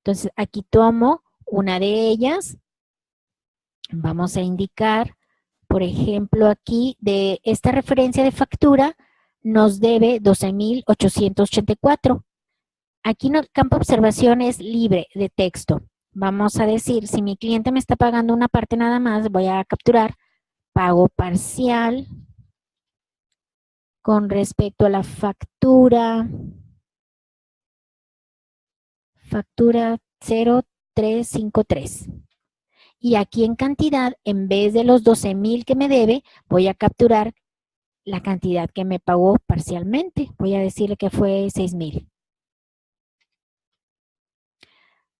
Entonces, aquí tomo una de ellas. Vamos a indicar, por ejemplo, aquí de esta referencia de factura nos debe 12,884. Aquí en el campo de observación es libre de texto. Vamos a decir, si mi cliente me está pagando una parte nada más, voy a capturar pago parcial con respecto a la factura 0353. Y aquí en cantidad, en vez de los 12,000 que me debe, voy a capturar la cantidad que me pagó parcialmente. Voy a decirle que fue 6,000.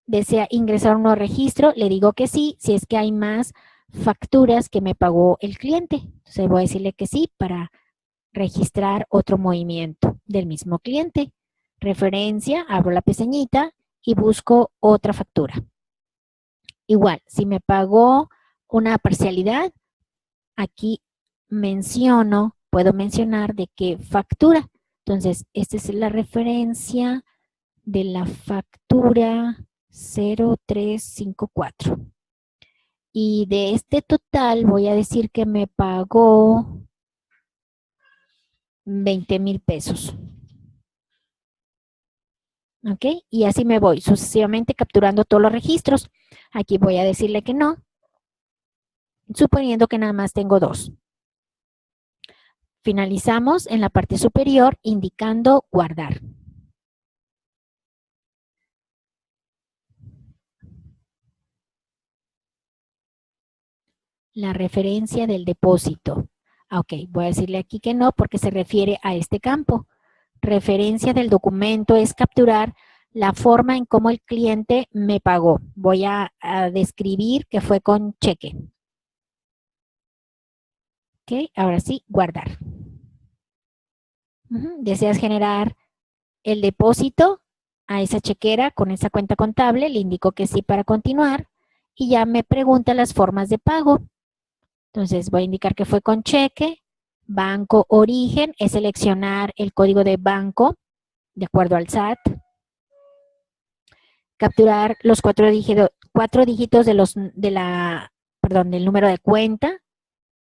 ¿Desea ingresar un nuevo registro? Le digo que sí, si es que hay más facturas que me pagó el cliente. Entonces voy a decirle que sí para registrar otro movimiento del mismo cliente. Referencia, abro la pestañita y busco otra factura. Igual, si me pagó una parcialidad, aquí puedo mencionar de qué factura. Entonces, esta es la referencia de la factura 0354. Y de este total voy a decir que me pagó 20,000 pesos. ¿Ok? Y así me voy sucesivamente capturando todos los registros. Aquí voy a decirle que no, suponiendo que nada más tengo 2. Finalizamos en la parte superior indicando guardar. La referencia del depósito. Ok, voy a decirle aquí que no porque se refiere a este campo. Referencia del documento es capturar la forma en cómo el cliente me pagó. Voy a describir que fue con cheque. Ok, ahora sí, guardar. ¿Deseas generar el depósito a esa chequera con esa cuenta contable? Le indico que sí para continuar y ya me pregunta las formas de pago. Entonces voy a indicar que fue con cheque, banco origen, es seleccionar el código de banco de acuerdo al SAT, capturar los cuatro dígitos del número de cuenta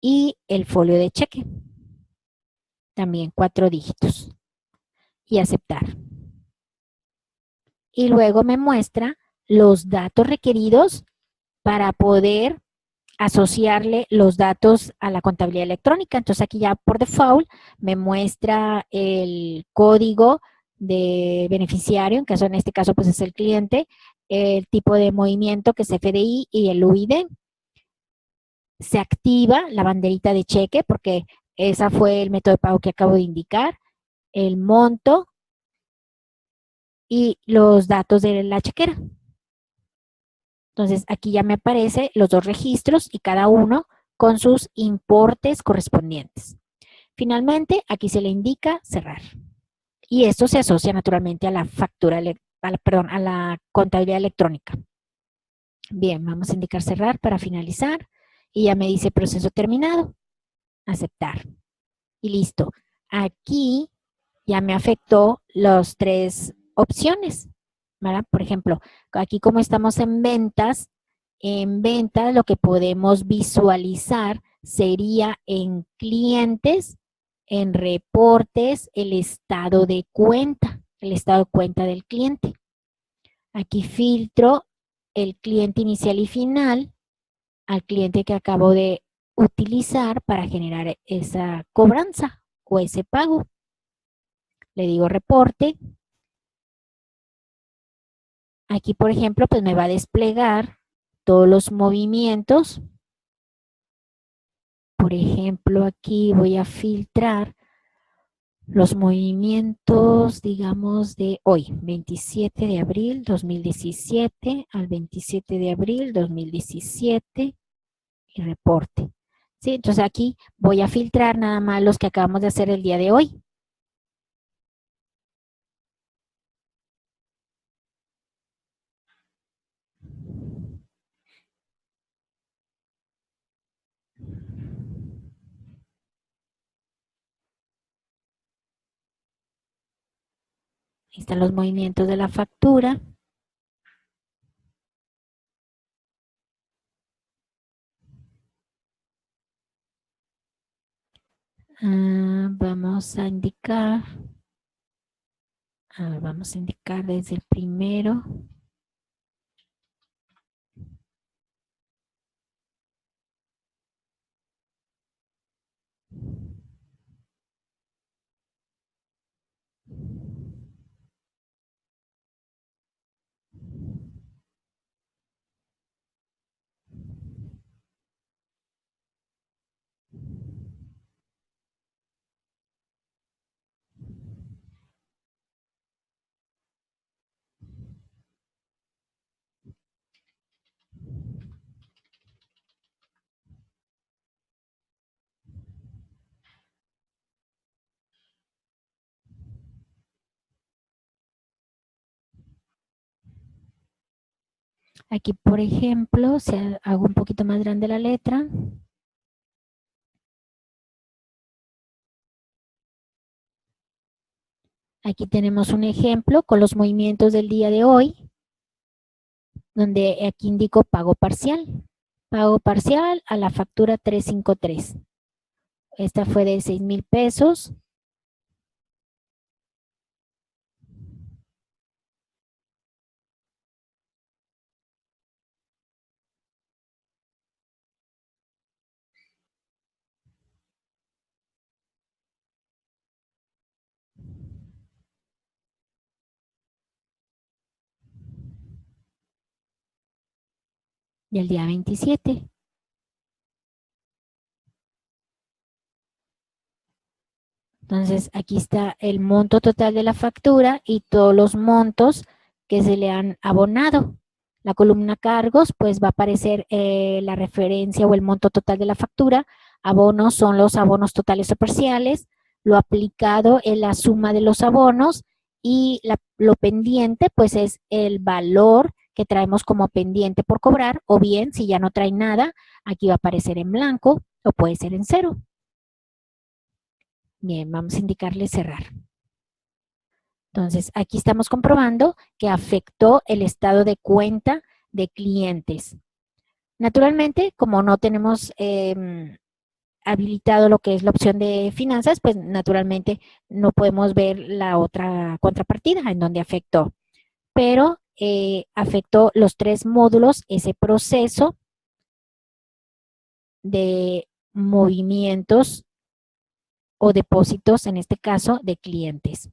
y el folio de cheque, también 4 dígitos y aceptar. Y luego me muestra los datos requeridos para poder asociarle los datos a la contabilidad electrónica. Entonces aquí ya por default me muestra el código de beneficiario, en este caso pues es el cliente, el tipo de movimiento que es FDI y el UID. Se activa la banderita de cheque porque ese fue el método de pago que acabo de indicar, el monto y los datos de la chequera. Entonces, aquí ya me aparecen los 2 registros y cada uno con sus importes correspondientes. Finalmente, aquí se le indica cerrar. Y esto se asocia naturalmente a la a la contabilidad electrónica. Bien, vamos a indicar cerrar para finalizar. Y ya me dice proceso terminado. Aceptar. Y listo. Aquí ya me afectó las 3 opciones, ¿verdad? Por ejemplo, aquí como estamos en ventas lo que podemos visualizar sería en clientes, en reportes, el estado de cuenta del cliente. Aquí filtro el cliente inicial y final al cliente que acabo de utilizar para generar esa cobranza o ese pago. Le digo reporte. Aquí, por ejemplo, pues me va a desplegar todos los movimientos. Por ejemplo, aquí voy a filtrar los movimientos, digamos, de hoy, 27 de abril 2017 al 27 de abril 2017 y reporte. ¿Sí? Entonces aquí voy a filtrar nada más los que acabamos de hacer el día de hoy. Ahí están los movimientos de la factura. Vamos a indicar, vamos a indicar desde el primero. Aquí, por ejemplo, si hago un poquito más grande la letra. Aquí tenemos un ejemplo con los movimientos del día de hoy, donde aquí indico pago parcial. Pago parcial a la factura 353. Esta fue de 6,000 pesos. Del día 27. Entonces, aquí está el monto total de la factura y todos los montos que se le han abonado. La columna cargos, pues va a aparecer la referencia o el monto total de la factura. Abonos son los abonos totales o parciales. Lo aplicado es la suma de los abonos y lo pendiente, pues es el valor que traemos como pendiente por cobrar, o bien, si ya no trae nada, aquí va a aparecer en blanco o puede ser en cero. Bien, vamos a indicarle cerrar. Entonces, aquí estamos comprobando que afectó el estado de cuenta de clientes. Naturalmente, como no tenemos habilitado lo que es la opción de finanzas, pues naturalmente no podemos ver la otra contrapartida en donde afectó. Pero afectó los 3 módulos, ese proceso de movimientos o depósitos, en este caso, de clientes.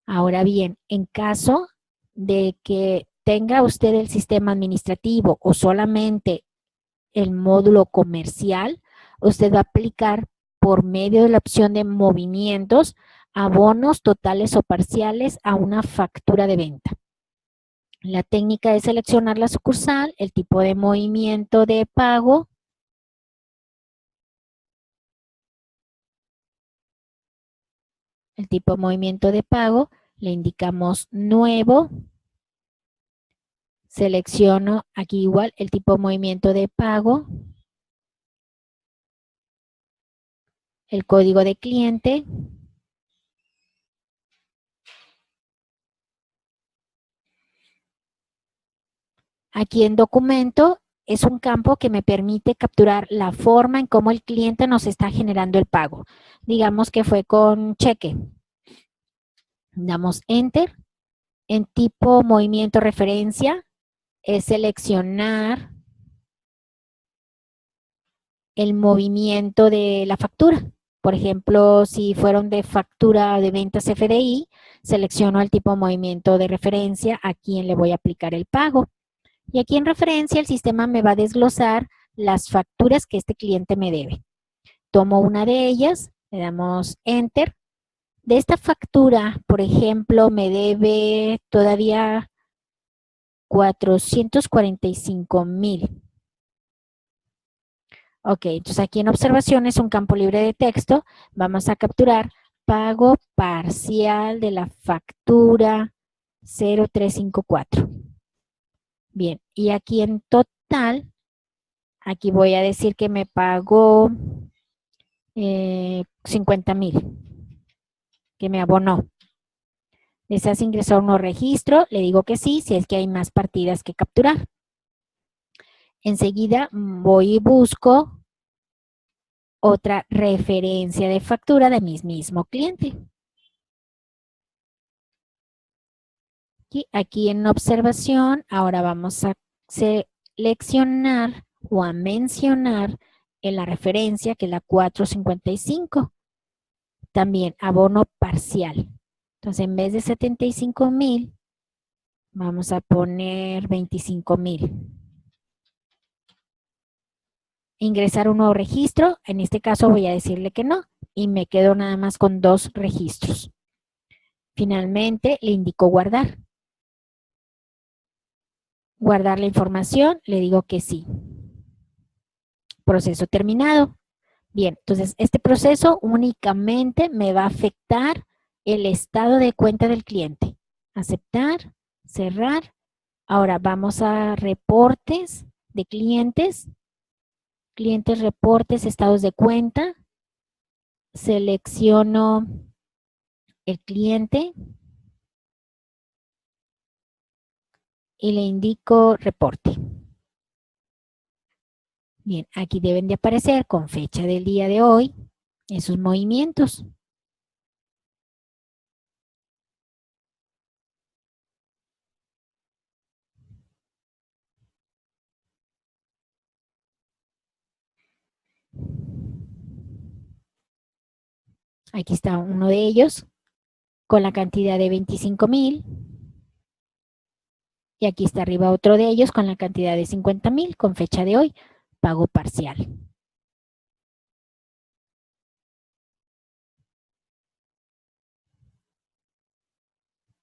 Ahora bien, en caso de que tenga usted el sistema administrativo o solamente el módulo comercial, usted va a aplicar por medio de la opción de movimientos abonos totales o parciales a una factura de venta. La técnica es seleccionar la sucursal, el tipo de movimiento de pago, le indicamos nuevo. Selecciono aquí igual el tipo de movimiento de pago, el código de cliente. Aquí en documento es un campo que me permite capturar la forma en cómo el cliente nos está generando el pago. Digamos que fue con cheque. Damos Enter. En tipo movimiento referencia es seleccionar el movimiento de la factura. Por ejemplo, si fueron de factura de ventas FDI, selecciono el tipo de movimiento de referencia a quien le voy a aplicar el pago. Y aquí en referencia el sistema me va a desglosar las facturas que este cliente me debe. Tomo una de ellas, le damos Enter. De esta factura, por ejemplo, me debe todavía 445,000. Ok, entonces aquí en observaciones, un campo libre de texto, vamos a capturar pago parcial de la factura 0354. Bien, y aquí en total, aquí voy a decir que me pagó 50,000, que me abonó. ¿Deseas ingresar un nuevo registro? Le digo que sí, si es que hay más partidas que capturar. Enseguida voy y busco otra referencia de factura de mi mismo cliente. Aquí en observación, ahora vamos a seleccionar o a mencionar en la referencia que es la 455. También abono parcial. Entonces, en vez de 75,000, vamos a poner 25,000. Ingresar un nuevo registro. En este caso voy a decirle que no y me quedo nada más con 2 registros. Finalmente, le indico guardar. Guardar la información, le digo que sí. Proceso terminado. Bien, entonces este proceso únicamente me va a afectar el estado de cuenta del cliente. Aceptar, cerrar. Ahora vamos a reportes de clientes. Clientes, reportes, estados de cuenta. Selecciono el cliente y le indico reporte. Bien, aquí deben de aparecer con fecha del día de hoy esos movimientos. Aquí está uno de ellos con la cantidad de 25,000. Y aquí está arriba otro de ellos con la cantidad de 50,000 con fecha de hoy, pago parcial.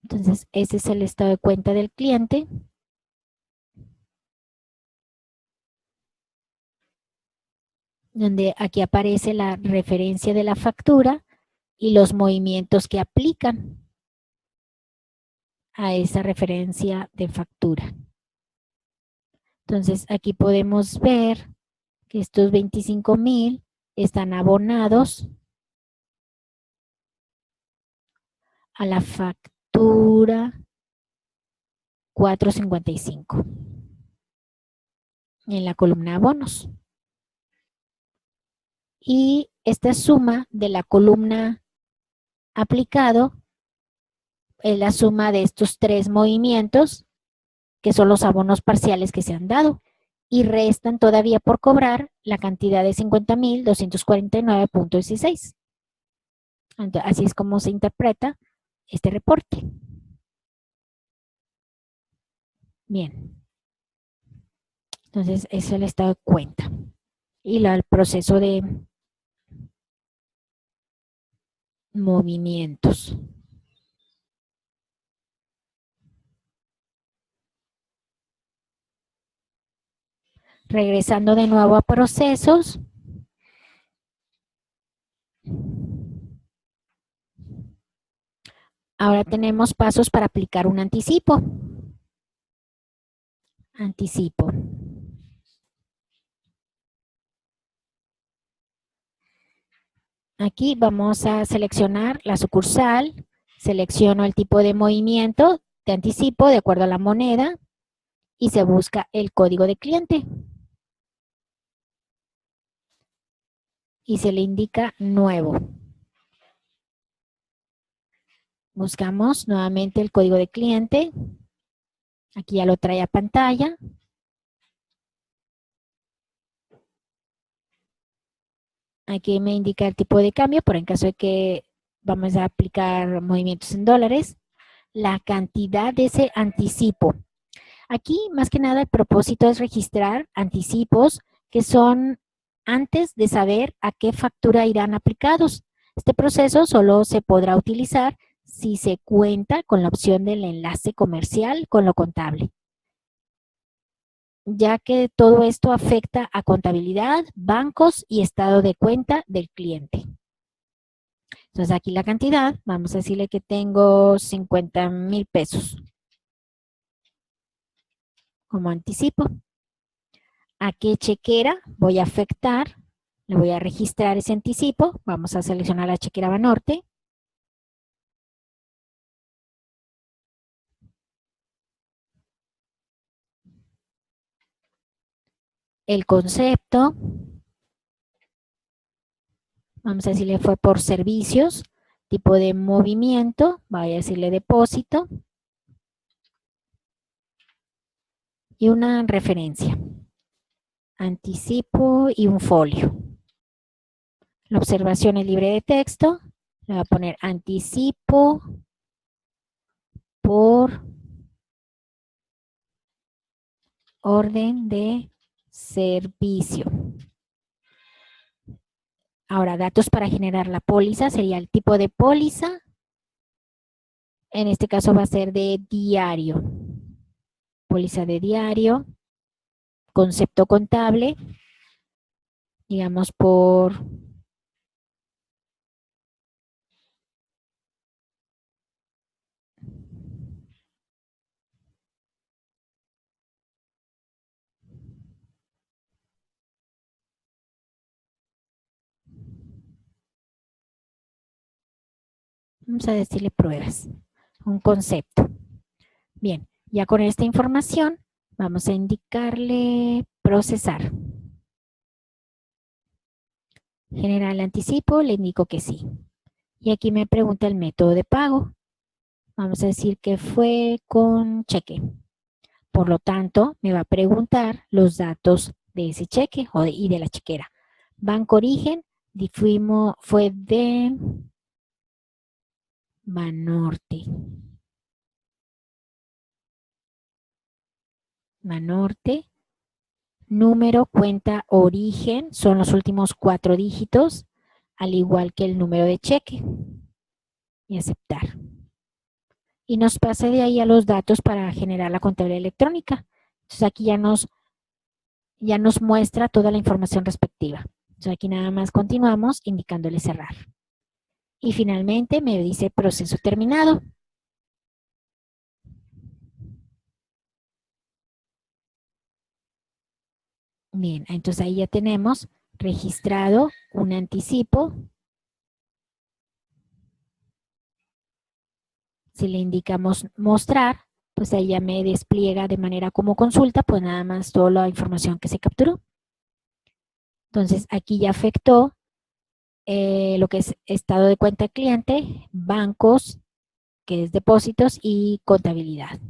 Entonces, ese es el estado de cuenta del cliente. Donde aquí aparece la referencia de la factura y los movimientos que aplican a esa referencia de factura. Entonces, aquí podemos ver que estos 25,000 están abonados a la factura 455 en la columna abonos. Y esta suma de la columna aplicado es la suma de estos 3 movimientos, que son los abonos parciales que se han dado, y restan todavía por cobrar la cantidad de 50,249.16. Así es como se interpreta este reporte. Bien. Entonces, eso es el estado de cuenta. Y el proceso de movimientos. Regresando de nuevo a procesos. Ahora tenemos pasos para aplicar un anticipo. Anticipo. Aquí vamos a seleccionar la sucursal, selecciono el tipo de movimiento de anticipo de acuerdo a la moneda y se busca el código de cliente. Y se le indica nuevo. Buscamos nuevamente el código de cliente. Aquí ya lo trae a pantalla. Aquí me indica el tipo de cambio, por en caso de que vamos a aplicar movimientos en dólares. La cantidad de ese anticipo. Aquí, más que nada, el propósito es registrar anticipos que son antes de saber a qué factura irán aplicados. Este proceso solo se podrá utilizar si se cuenta con la opción del enlace comercial con lo contable, ya que todo esto afecta a contabilidad, bancos y estado de cuenta del cliente. Entonces aquí la cantidad, vamos a decirle que tengo 50,000 pesos como anticipo. ¿A qué chequera voy a afectar? Le voy a registrar ese anticipo. Vamos a seleccionar la chequera Banorte. El concepto. Vamos a decirle fue por servicios, tipo de movimiento, voy a decirle depósito y una referencia, anticipo y un folio. La observación es libre de texto, le voy a poner anticipo por orden de servicio. Ahora, datos para generar la póliza sería el tipo de póliza. En este caso va a ser de diario. Póliza de diario. Concepto contable. Digamos por vamos a decirle pruebas. Un concepto. Bien, ya con esta información vamos a indicarle procesar. Generar el anticipo, le indico que sí. Y aquí me pregunta el método de pago. Vamos a decir que fue con cheque. Por lo tanto, me va a preguntar los datos de ese cheque y de la chequera. Banco Origen, fue de Banorte. Banorte. Número, cuenta, origen, son los últimos 4 dígitos, al igual que el número de cheque. Y aceptar. Y nos pasa de ahí a los datos para generar la contabilidad electrónica. Entonces aquí ya nos muestra toda la información respectiva. Entonces aquí nada más continuamos indicándole cerrar. Y finalmente me dice proceso terminado. Bien, entonces ahí ya tenemos registrado un anticipo. Si le indicamos mostrar, pues ahí ya me despliega de manera como consulta, pues nada más toda la información que se capturó. Entonces aquí ya afectó lo que es estado de cuenta del cliente, bancos, que es depósitos y contabilidad.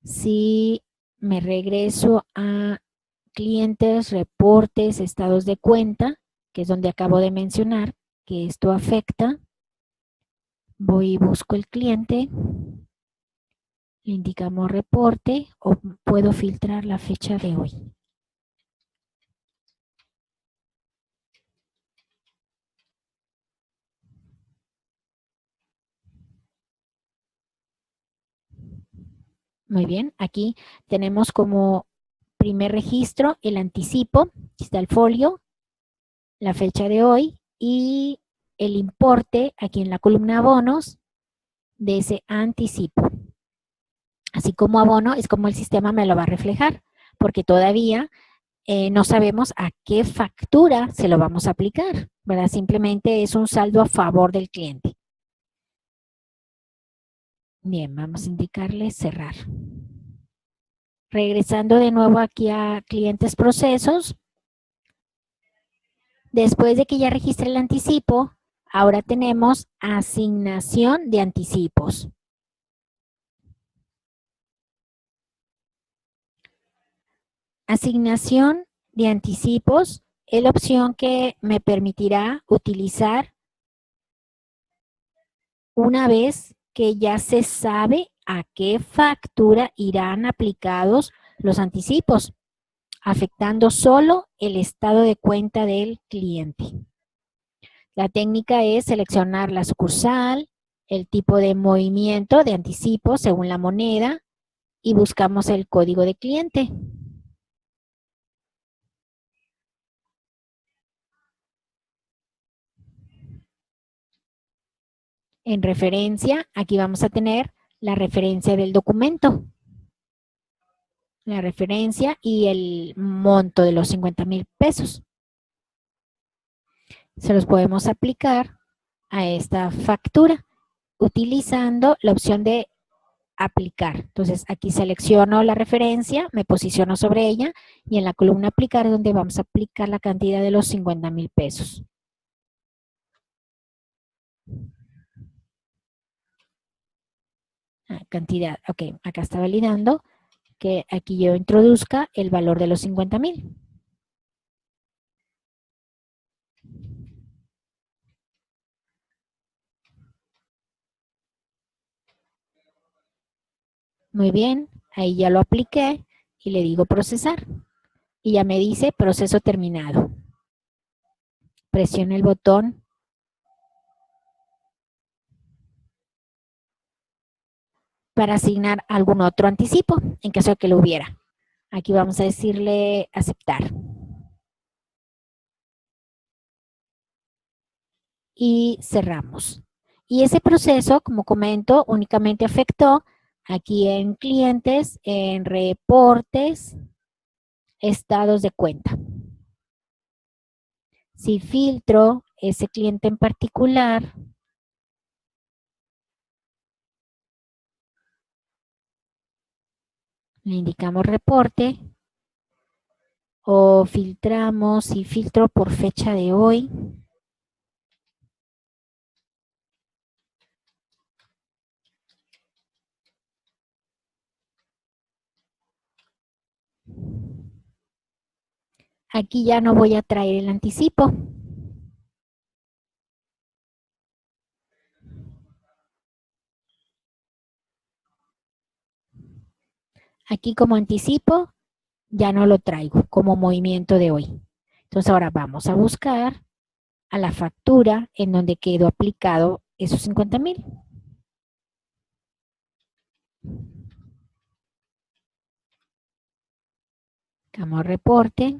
Si me regreso a clientes, reportes, estados de cuenta, que es donde acabo de mencionar que esto afecta, voy y busco el cliente, le indicamos reporte o puedo filtrar la fecha de hoy. Muy bien, aquí tenemos como primer registro el anticipo, está el folio, la fecha de hoy y el importe aquí en la columna abonos de ese anticipo. Así como abono es como el sistema me lo va a reflejar, porque todavía no sabemos a qué factura se lo vamos a aplicar, ¿verdad? Simplemente es un saldo a favor del cliente. Bien, vamos a indicarle cerrar. Regresando de nuevo aquí a clientes procesos. Después de que ya registré el anticipo, ahora tenemos asignación de anticipos. Asignación de anticipos es la opción que me permitirá utilizar una vez que ya se sabe a qué factura irán aplicados los anticipos, afectando solo el estado de cuenta del cliente. La técnica es seleccionar la sucursal, el tipo de movimiento de anticipo según la moneda y buscamos el código de cliente. En referencia, aquí vamos a tener la referencia del documento, la referencia y el monto de los 50,000 pesos. Se los podemos aplicar a esta factura utilizando la opción de aplicar. Entonces aquí selecciono la referencia, me posiciono sobre ella y en la columna aplicar es donde vamos a aplicar la cantidad de los 50,000 pesos. Cantidad, ok, acá está validando que aquí yo introduzca el valor de los 50,000. Muy bien, ahí ya lo apliqué y le digo procesar. Y ya me dice proceso terminado. Presiono el botón para asignar algún otro anticipo, en caso de que lo hubiera. Aquí vamos a decirle aceptar. Y cerramos. Y ese proceso, como comento, únicamente afectó aquí en clientes, en reportes, estados de cuenta. Si filtro ese cliente en particular, le indicamos reporte o filtramos, si filtro por fecha de hoy, aquí ya no voy a traer el anticipo. Aquí como anticipo ya no lo traigo como movimiento de hoy. Entonces ahora vamos a buscar a la factura en donde quedó aplicado esos 50,000. Damos reporte.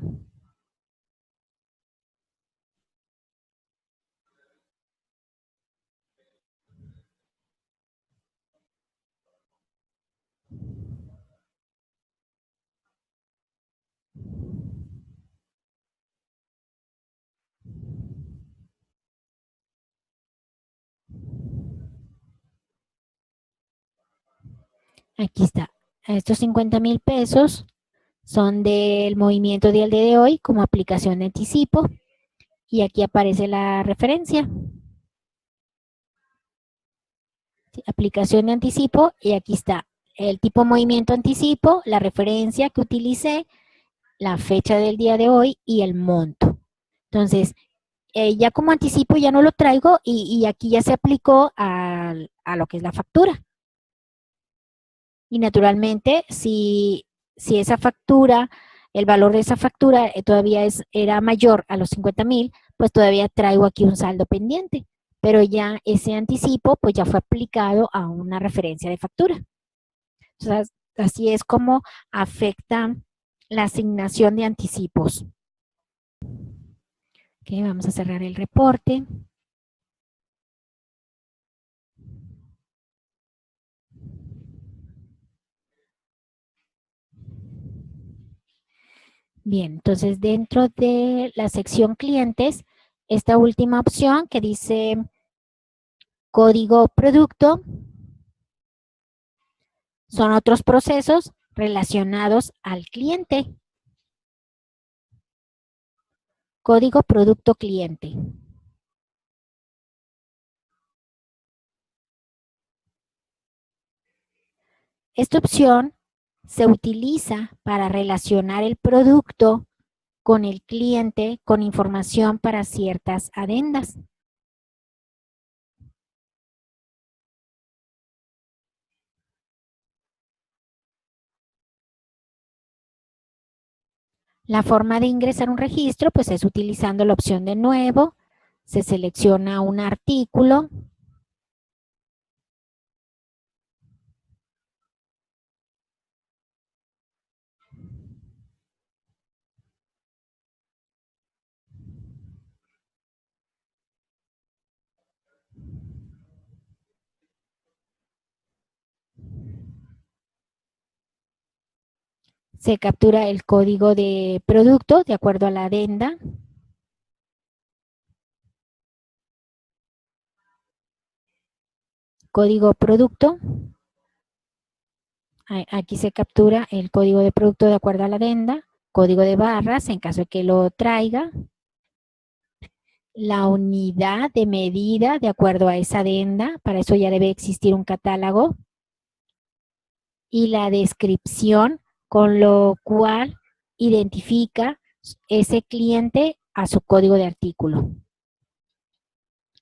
Aquí está. Estos 50,000 pesos son del movimiento del día de hoy como aplicación de anticipo. Y aquí aparece la referencia. ¿Sí? Aplicación de anticipo y aquí está el tipo movimiento anticipo, la referencia que utilicé, la fecha del día de hoy y el monto. Entonces, ya como anticipo ya no lo traigo y aquí ya se aplicó a lo que es la factura. Y naturalmente, si esa factura, el valor de esa factura todavía era mayor a los 50,000, pues todavía traigo aquí un saldo pendiente. Pero ya ese anticipo, pues ya fue aplicado a una referencia de factura. O sea, así es como afecta la asignación de anticipos. Ok, vamos a cerrar el reporte. Bien, entonces dentro de la sección clientes, esta última opción que dice código producto, son otros procesos relacionados al cliente. Código producto cliente. Esta opción se utiliza para relacionar el producto con el cliente con información para ciertas adendas. La forma de ingresar un registro pues es utilizando la opción de nuevo, se selecciona un artículo, se captura el código de producto de acuerdo a la adenda, código producto, Aquí se captura el código de producto de acuerdo a la adenda, código de barras en caso de que lo traiga, la unidad de medida de acuerdo a esa adenda, para eso ya debe existir un catálogo, y la descripción, con lo cual identifica ese cliente a su código de artículo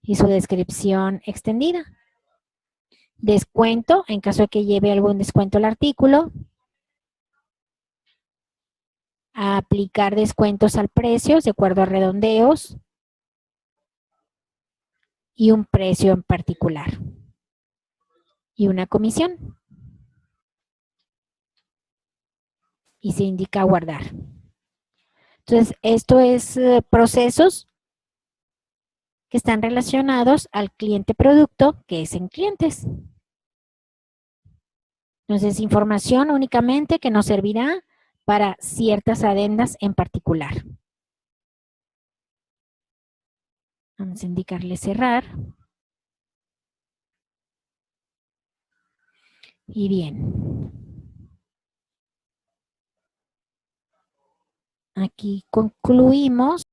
y su descripción extendida. Descuento, en caso de que lleve algún descuento el artículo. A aplicar descuentos al precio de acuerdo a redondeos y un precio en particular. Y una comisión. Y se indica guardar. Entonces, esto es procesos que están relacionados al cliente producto, que es en clientes. Entonces, información únicamente que nos servirá para ciertas adendas en particular. Vamos a indicarle cerrar. Y bien. Aquí concluimos.